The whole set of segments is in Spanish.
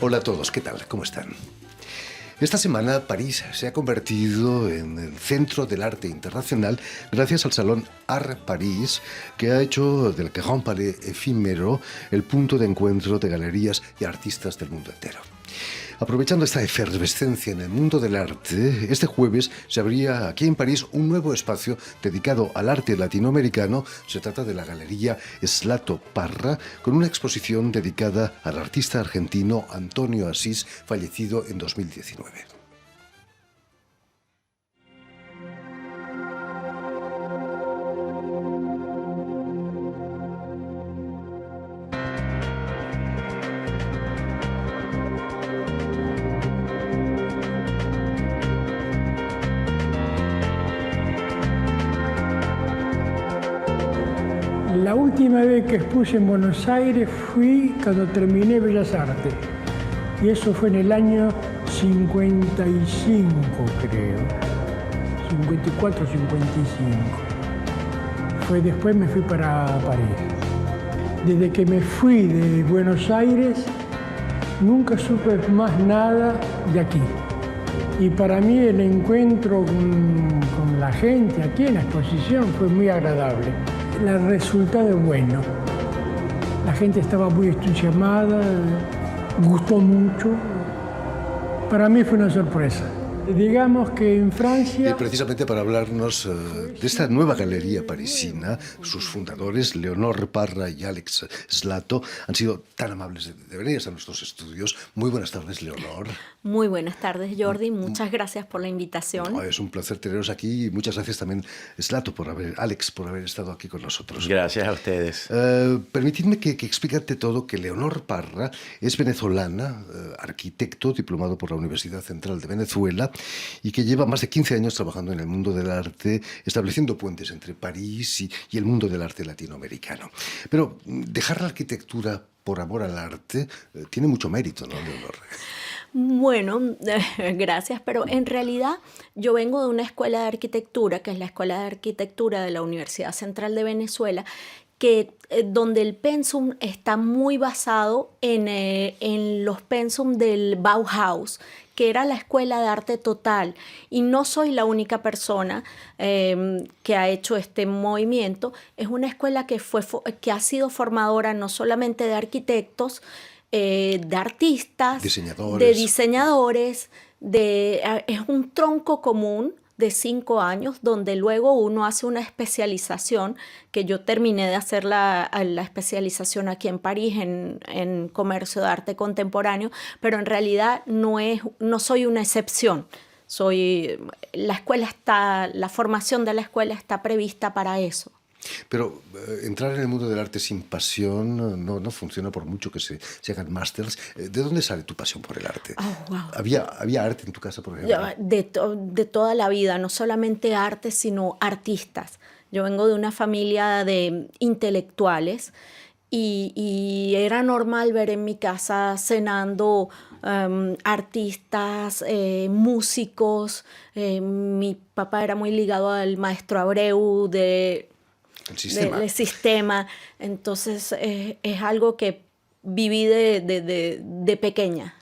Hola a todos, ¿qué tal? ¿Cómo están? Esta semana París se ha convertido en el centro del arte internacional gracias al Salón Art Paris, que ha hecho del Grand Palais efímero el punto de encuentro de galerías y artistas del mundo entero. Aprovechando esta efervescencia en el mundo del arte, este jueves se abría aquí en París un nuevo espacio dedicado al arte latinoamericano. Se trata de la Galería Slato Parra, con una exposición dedicada al artista argentino Antonio Asís, fallecido en 2019. La última vez que expuse en Buenos Aires fui cuando terminé Bellas Artes. Y eso fue en el año 55, creo. 54, 55. Después me fui para París. Desde que me fui de Buenos Aires, nunca supe más nada de aquí. Y para mí el encuentro con la gente aquí en la exposición fue muy agradable. El resultado es bueno. La gente estaba muy entusiasmada, gustó mucho. Para mí fue una sorpresa. Digamos que en Francia... Y precisamente para hablarnos de esta nueva galería parisina, sus fundadores, Leonor Parra y Alex Slato, han sido tan amables de venir a nuestros estudios. Muy buenas tardes, Leonor. Muy buenas tardes, Jordi. Muchas gracias por la invitación. No, es un placer teneros aquí y muchas gracias también, Slato, Alex, por haber estado aquí con nosotros. Gracias a ustedes. Permitidme que explique ante todo que Leonor Parra es venezolana, arquitecto diplomado por la Universidad Central de Venezuela, y que lleva más de 15 años trabajando en el mundo del arte, estableciendo puentes entre París y el mundo del arte latinoamericano. Pero dejar la arquitectura por amor al arte tiene mucho mérito, ¿no, Leonor? Bueno, gracias, pero en realidad yo vengo de una escuela de arquitectura, que es la Escuela de Arquitectura de la Universidad Central de Venezuela, donde el pensum está muy basado en los pensum del Bauhaus, que era la escuela de arte total. Y no soy la única persona que ha hecho este movimiento. Es una escuela que ha sido formadora no solamente de arquitectos, de artistas, de diseñadores, es un tronco común de 5 años, donde luego uno hace una especialización, que yo terminé de hacer la especialización aquí en París en comercio de arte contemporáneo, pero en realidad no soy una excepción. La formación de la escuela está prevista para eso. Pero entrar en el mundo del arte sin pasión no funciona, por mucho que se hagan másters. ¿De dónde sale tu pasión por el arte? Oh, wow. ¿Había arte en tu casa, por ejemplo? De toda la vida, no solamente arte, sino artistas. Yo vengo de una familia de intelectuales y era normal ver en mi casa cenando artistas, músicos. Mi papá era muy ligado al maestro Abreu del sistema. Entonces es algo que viví de pequeña,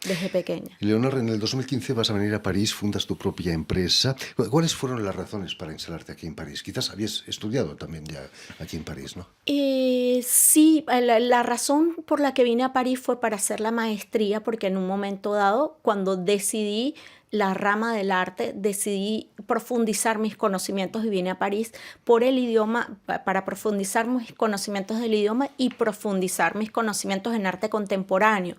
desde pequeña. Leonor, en el 2015 vas a venir a París, fundas tu propia empresa. ¿Cuáles fueron las razones para instalarte aquí en París? Quizás habías estudiado también ya aquí en París, ¿no? Sí, la razón por la que vine a París fue para hacer la maestría, porque en un momento dado, cuando decidí la rama del arte, decidí profundizar mis conocimientos y vine a París por el idioma, para profundizar mis conocimientos del idioma y profundizar mis conocimientos en arte contemporáneo.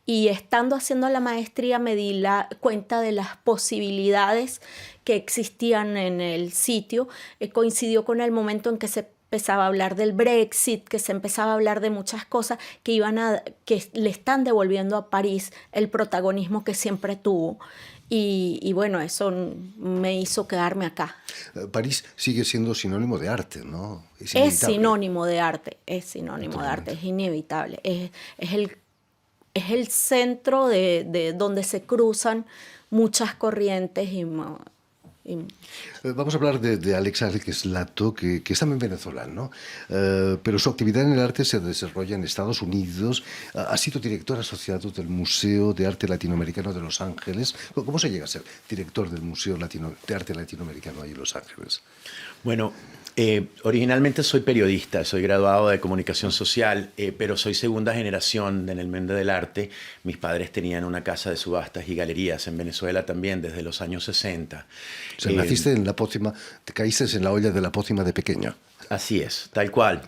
Y estando haciendo la maestría me di cuenta de las posibilidades que existían en el sitio. Coincidió con el momento en que se empezaba a hablar del Brexit, que se empezaba a hablar de muchas cosas que le están devolviendo a París el protagonismo que siempre tuvo. Y bueno, eso me hizo quedarme acá. París sigue siendo sinónimo de arte, ¿no? Es sinónimo de arte, es inevitable. Es el centro de donde se cruzan muchas corrientes y Vamos a hablar de Alex Lato, que es también venezolano, pero su actividad en el arte se desarrolla en Estados Unidos. Ha sido director asociado del Museo de Arte Latinoamericano de Los Ángeles. ¿Cómo se llega a ser director del Museo de Arte Latinoamericano ahí en Los Ángeles? Bueno, originalmente soy periodista, soy graduado de comunicación social, pero soy segunda generación en el mundo del arte. Mis padres tenían una casa de subastas y galerías en Venezuela también desde los años 60. O sea, naciste en la pócima, te caíste en la olla de la pócima de pequeño. Así es, tal cual.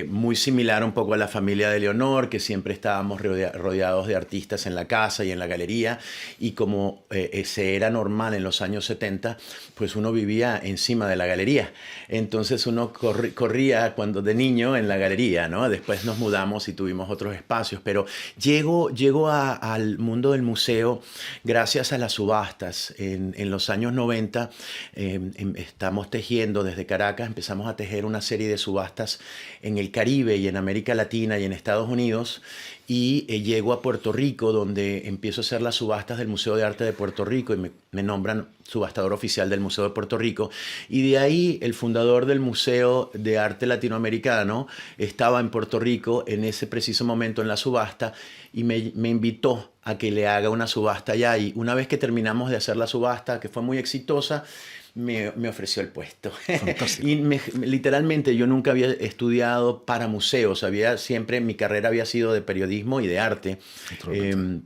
Muy similar un poco a la familia de Leonor, que siempre estábamos rodeados de artistas en la casa y en la galería, y como ese era normal en los años 70, pues uno vivía encima de la galería. Entonces uno corría cuando de niño en la galería, ¿no? Después nos mudamos y tuvimos otros espacios, pero llego al mundo del museo gracias a las subastas. En los años 90 estamos tejiendo desde Caracas, empezamos a tejer una serie de subastas en el Caribe y en América Latina y en Estados Unidos, y llego a Puerto Rico, donde empiezo a hacer las subastas del Museo de Arte de Puerto Rico y me nombran subastador oficial del Museo de Puerto Rico, y de ahí el fundador del Museo de Arte Latinoamericano estaba en Puerto Rico en ese preciso momento en la subasta y me invitó a que le haga una subasta allá, y una vez que terminamos de hacer la subasta, que fue muy exitosa, me ofreció el puesto. Y literalmente yo nunca había estudiado para museos, siempre mi carrera había sido de periodismo y de arte,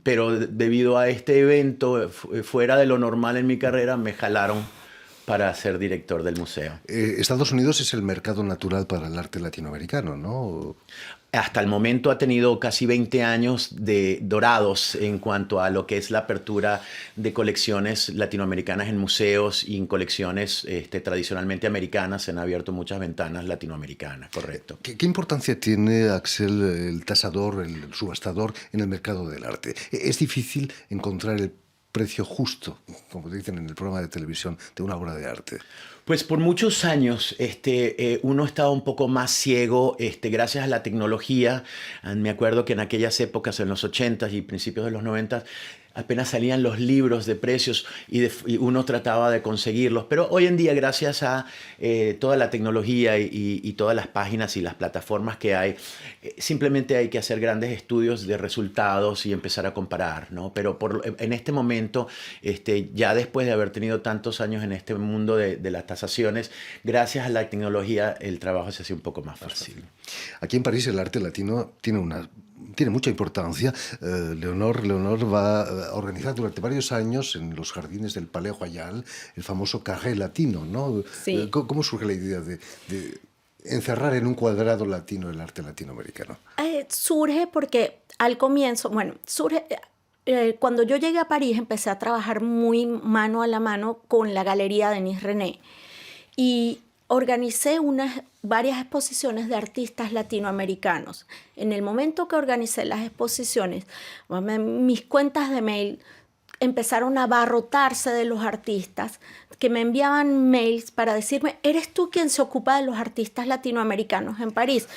pero debido a este evento, fuera de lo normal en mi carrera, me jalaron para ser director del museo. Estados Unidos es el mercado natural para el arte latinoamericano, ¿no? Hasta el momento ha tenido casi 20 años de dorados en cuanto a lo que es la apertura de colecciones latinoamericanas en museos y en colecciones tradicionalmente americanas. Se han abierto muchas ventanas latinoamericanas, correcto. ¿Qué importancia tiene, Axel, el tasador, el subastador en el mercado del arte? ¿Es difícil encontrar el precio justo, como dicen en el programa de televisión, de una obra de arte? Pues por muchos años uno estaba un poco más ciego gracias a la tecnología. Me acuerdo que en aquellas épocas, en los 80s y principios de los 90s, apenas salían los libros de precios y uno trataba de conseguirlos. Pero hoy en día, gracias a toda la tecnología y todas las páginas y las plataformas que hay, simplemente hay que hacer grandes estudios de resultados y empezar a comparar, ¿no? Pero en este momento, ya después de haber tenido tantos años en este mundo de las tasaciones, gracias a la tecnología el trabajo se hace un poco más fácil. Aquí en París el arte latino tiene mucha importancia. Leonor va a organizar durante varios años en los jardines del Palais Royal el famoso Carré Latino, ¿no? Sí. ¿Cómo surge la idea de encerrar en un cuadrado latino el arte latinoamericano? Surge porque al comienzo, cuando yo llegué a París empecé a trabajar muy mano a la mano con la Galería Denis René y organicé varias exposiciones de artistas latinoamericanos. En el momento que organicé las exposiciones, mis cuentas de mail empezaron a abarrotarse de los artistas que me enviaban mails para decirme, ¿eres tú quien se ocupa de los artistas latinoamericanos en París?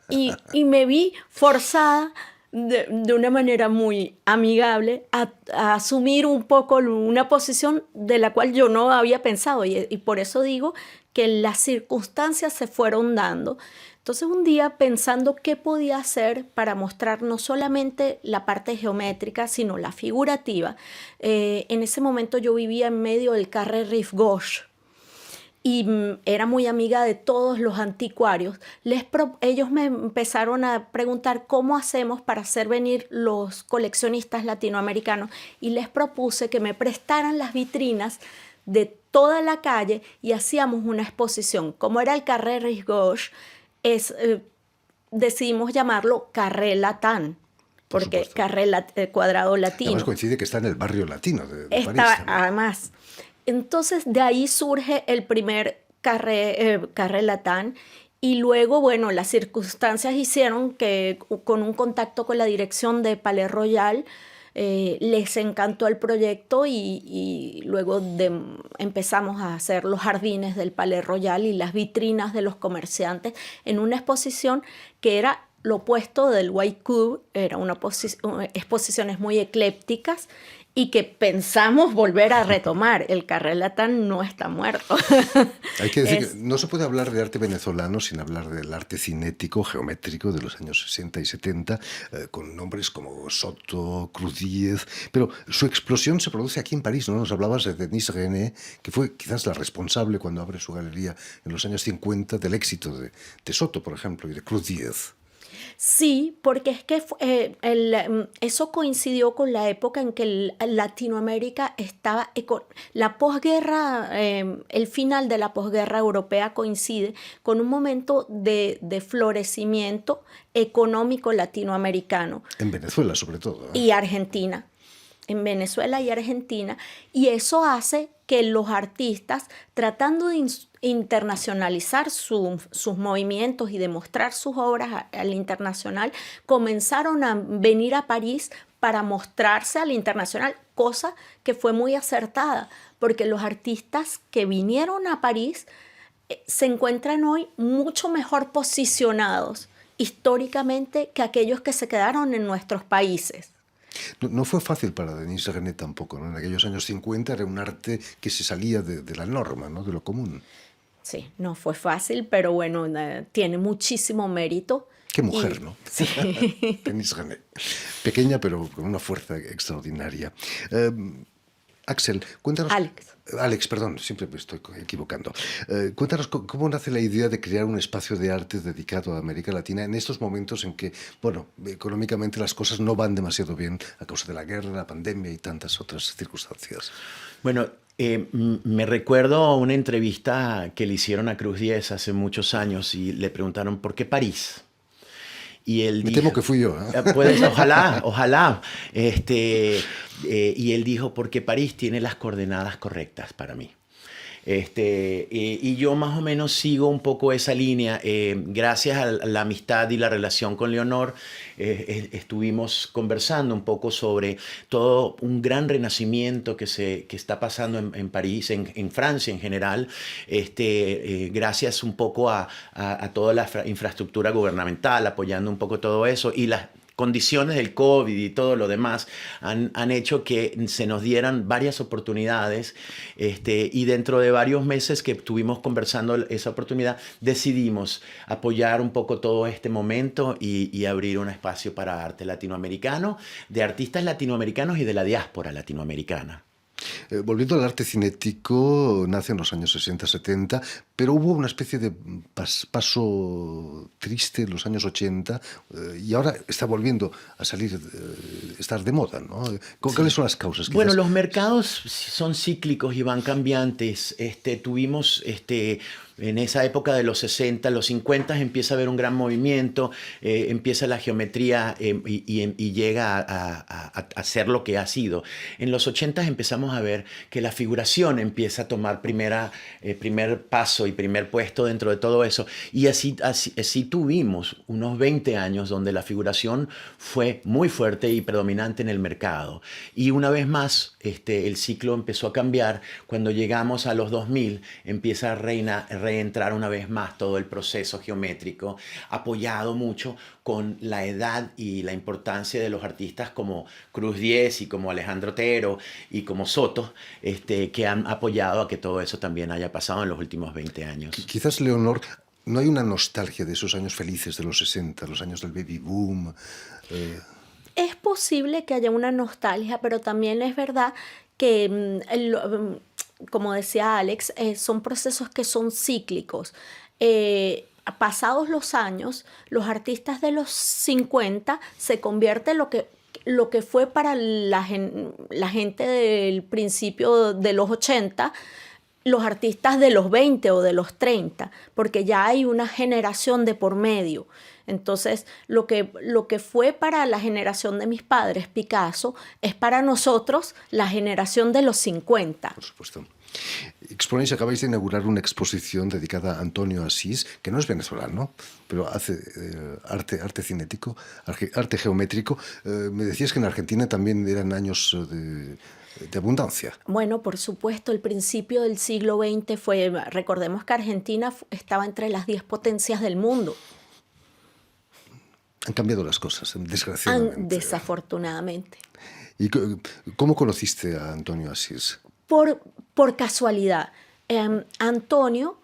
Y me vi forzada de una manera muy amigable a asumir un poco una posición de la cual yo no había pensado, y por eso digo que las circunstancias se fueron dando. Entonces un día, pensando qué podía hacer para mostrar no solamente la parte geométrica, sino la figurativa, en ese momento yo vivía en medio del Carré Rive Gauche y era muy amiga de todos los anticuarios. Ellos me empezaron a preguntar cómo hacemos para hacer venir los coleccionistas latinoamericanos, y les propuse que me prestaran las vitrinas de toda la calle y hacíamos una exposición. Como era el Carré Rive Gauche, decidimos llamarlo Carré Latin, porque Carré cuadrado latino. Además coincide que está en el barrio latino de París. Además. Entonces de ahí surge el primer Carré Latin, y luego, bueno, las circunstancias hicieron que con un contacto con la dirección de Palais Royal les encantó el proyecto y luego empezamos a hacer los jardines del Palais Royal y las vitrinas de los comerciantes en una exposición que era lo opuesto del White Cube. Era exposiciones muy eclépticas, y que pensamos volver a retomar. El Carré Latán no está muerto. Hay que decir que no se puede hablar de arte venezolano sin hablar del arte cinético, geométrico de los años 60 y 70, con nombres como Soto, Cruz Díez, pero su explosión se produce aquí en París, ¿no? Nos hablabas de Denise René, que fue quizás la responsable cuando abre su galería en los años 50 del éxito de Soto, por ejemplo, y de Cruz Díez. Sí, porque es que eso coincidió con la época en que Latinoamérica estaba, la posguerra, el final de la posguerra europea coincide con un momento de florecimiento económico latinoamericano. En Venezuela, sobre todo. Y Argentina. En Venezuela y Argentina, y eso hace que los artistas, tratando de internacionalizar sus movimientos y de mostrar sus obras al internacional, comenzaron a venir a París para mostrarse al internacional, cosa que fue muy acertada, porque los artistas que vinieron a París se encuentran hoy mucho mejor posicionados históricamente que aquellos que se quedaron en nuestros países. No fue fácil para Denise René tampoco, ¿no? En aquellos años 50 era un arte que se salía de la norma, ¿no? De lo común. Sí, no fue fácil, pero bueno, tiene muchísimo mérito. Qué mujer, ¿no? Sí. Denise René. Pequeña, pero con una fuerza extraordinaria. Axel, cuéntanos... Alex, perdón, siempre me estoy equivocando. Cuéntanos cómo nace la idea de crear un espacio de arte dedicado a América Latina en estos momentos en que, bueno, económicamente las cosas no van demasiado bien a causa de la guerra, la pandemia y tantas otras circunstancias. Bueno, me recuerdo una entrevista que le hicieron a Cruz Díez hace muchos años y le preguntaron ¿por qué París? Y él Me dijo, temo que fui yo. Pues, ojalá. Y él dijo, porque París tiene las coordenadas correctas para mí. Y yo más o menos sigo un poco esa línea. Gracias a la amistad y la relación con Leonor, estuvimos conversando un poco sobre todo un gran renacimiento que está pasando en París, en Francia en general, gracias un poco a toda la infraestructura gubernamental, apoyando un poco todo eso, y las condiciones del COVID y todo lo demás han hecho que se nos dieran varias oportunidades, y dentro de varios meses que estuvimos conversando esa oportunidad, decidimos apoyar un poco todo este momento y abrir un espacio para arte latinoamericano, de artistas latinoamericanos y de la diáspora latinoamericana. Volviendo al arte cinético, nace en los años 60-70, pero hubo una especie de paso triste en los años 80 y ahora está volviendo a salir, estar de moda, ¿no? ¿Cuáles son las causas? Bueno, los mercados son cíclicos y van cambiantes. Tuvimos... En esa época de los 60, los 50 empieza a haber un gran movimiento, empieza la geometría y llega a ser lo que ha sido. En los 80 empezamos a ver que la figuración empieza a tomar primer paso y primer puesto dentro de todo eso. Y así tuvimos unos 20 años donde la figuración fue muy fuerte y predominante en el mercado. Y una vez más, el ciclo empezó a cambiar. Cuando llegamos a los 2000, empieza a reentrar una vez más todo el proceso geométrico, apoyado mucho con la edad y la importancia de los artistas como Cruz Díez y como Alejandro Otero y como Soto, que han apoyado a que todo eso también haya pasado en los últimos 20 años. Quizás, Leonor, no hay una nostalgia de esos años felices de los 60, los años del baby boom. Es posible que haya una nostalgia, pero también es verdad que como decía Alex, son procesos que son cíclicos. Pasados los años, los artistas de los 50 se convierten en lo que fue para la gente del principio de los 80, los artistas de los 20 o de los 30, porque ya hay una generación de por medio. Entonces, lo que fue para la generación de mis padres, Picasso, es para nosotros la generación de los 50. Por supuesto. Exponéis, acabáis de inaugurar una exposición dedicada a Antonio Asís, que no es venezolano, pero hace arte cinético, arte geométrico. Me decías que en Argentina también eran años de abundancia. Bueno, por supuesto, el principio del siglo XX recordemos que Argentina estaba entre las 10 potencias del mundo. Han cambiado las cosas, desgraciadamente. Desafortunadamente. ¿Y cómo conociste a Antonio Asís? Por casualidad. Antonio,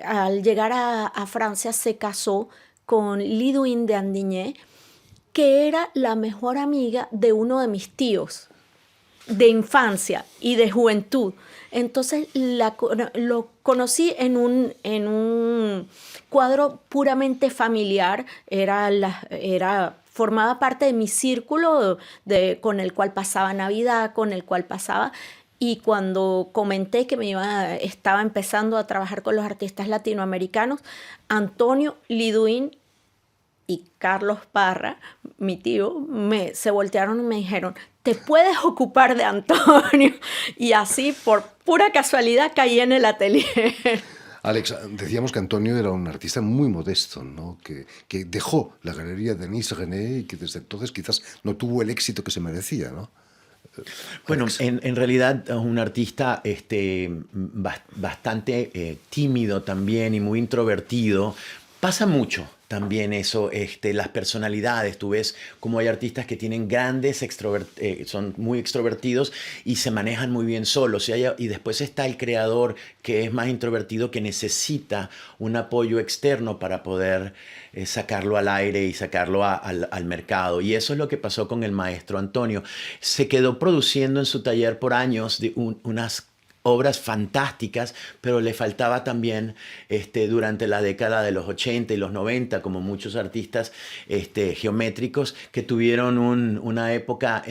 al llegar a Francia, se casó con Lidwin de Andigné, que era la mejor amiga de uno de mis tíos de infancia y de juventud. Entonces lo conocí en un cuadro puramente familiar. Formaba parte de mi círculo con el cual pasaba Navidad, con el cual pasaba. Y cuando comenté que estaba empezando a trabajar con los artistas latinoamericanos, Antonio, Lidwin y Carlos Parra, mi tío, se voltearon y me dijeron: ¿te puedes ocupar de Antonio? Y así, por pura casualidad, caí en el atelier. Alex, decíamos que Antonio era un artista muy modesto, ¿no? Que dejó la galería de Nice-René y que desde entonces quizás no tuvo el éxito que se merecía, ¿no? Bueno, en realidad es un artista bastante tímido también y muy introvertido. Pasa mucho también eso, las personalidades. Tú ves como hay artistas que tienen son muy extrovertidos y se manejan muy bien solos. Y después está el creador, que es más introvertido, que necesita un apoyo externo para poder sacarlo al aire y sacarlo al mercado. Y eso es lo que pasó con el maestro Antonio. Se quedó produciendo en su taller por años unas obras fantásticas, pero le faltaba también durante la década de los 80 y los 90, como muchos artistas geométricos que tuvieron una época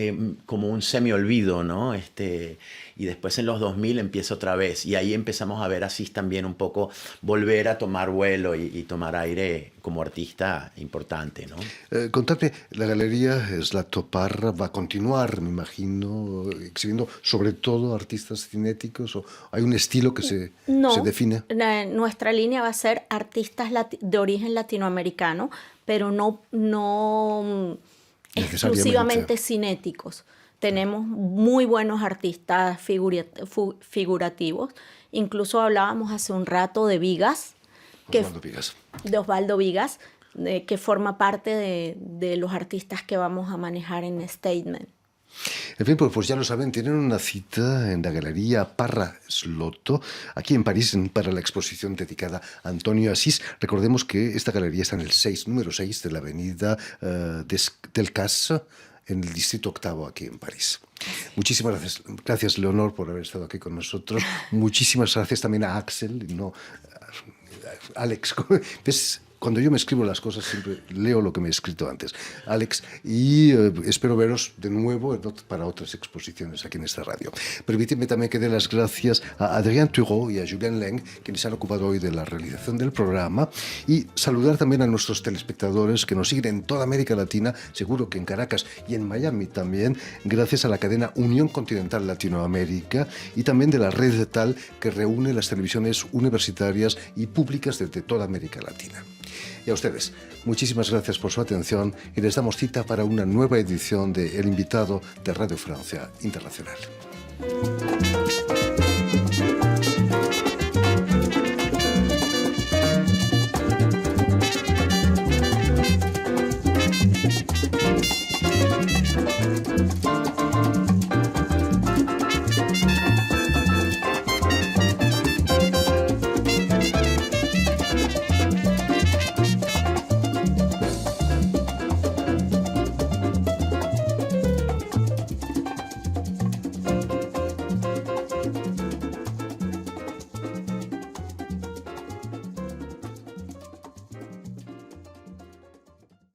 como un semi-olvido, ¿no? Y después en los 2000 empieza otra vez, y ahí empezamos a ver así también un poco volver a tomar vuelo y tomar aire como artista importante, ¿no? Contadme, la galería Zlato Parra va a continuar, me imagino, exhibiendo sobre todo artistas cinéticos, ¿o hay un estilo que se define? Nuestra línea va a ser artistas de origen latinoamericano, pero no exclusivamente cinéticos. Tenemos muy buenos artistas figurativos. Incluso hablábamos hace un rato de Vigas. De Osvaldo Vigas, que forma parte de los artistas que vamos a manejar en Statement. En fin, pues ya lo saben, tienen una cita en la Galería Parra Zlotto, aquí en París, para la exposición dedicada a Antonio Asís. Recordemos que esta galería está en el número 6 de la avenida del Cas, en el distrito octavo, aquí en París. Muchísimas gracias. Gracias, Leonor, por haber estado aquí con nosotros. Muchísimas gracias también a Axel, Alex. ¿Ves? Cuando yo me escribo las cosas siempre leo lo que me he escrito antes. Alex, y espero veros de nuevo para otras exposiciones aquí en esta radio. Permíteme también que dé las gracias a Adrien Thureau y a Julien Leng, quienes se han ocupado hoy de la realización del programa, y saludar también a nuestros telespectadores que nos siguen en toda América Latina, seguro que en Caracas y en Miami también, gracias a la cadena Unión Continental Latinoamérica y también de la red de TAL, que reúne las televisiones universitarias y públicas desde toda América Latina. Y a ustedes, muchísimas gracias por su atención y les damos cita para una nueva edición de El Invitado de Radio Francia Internacional.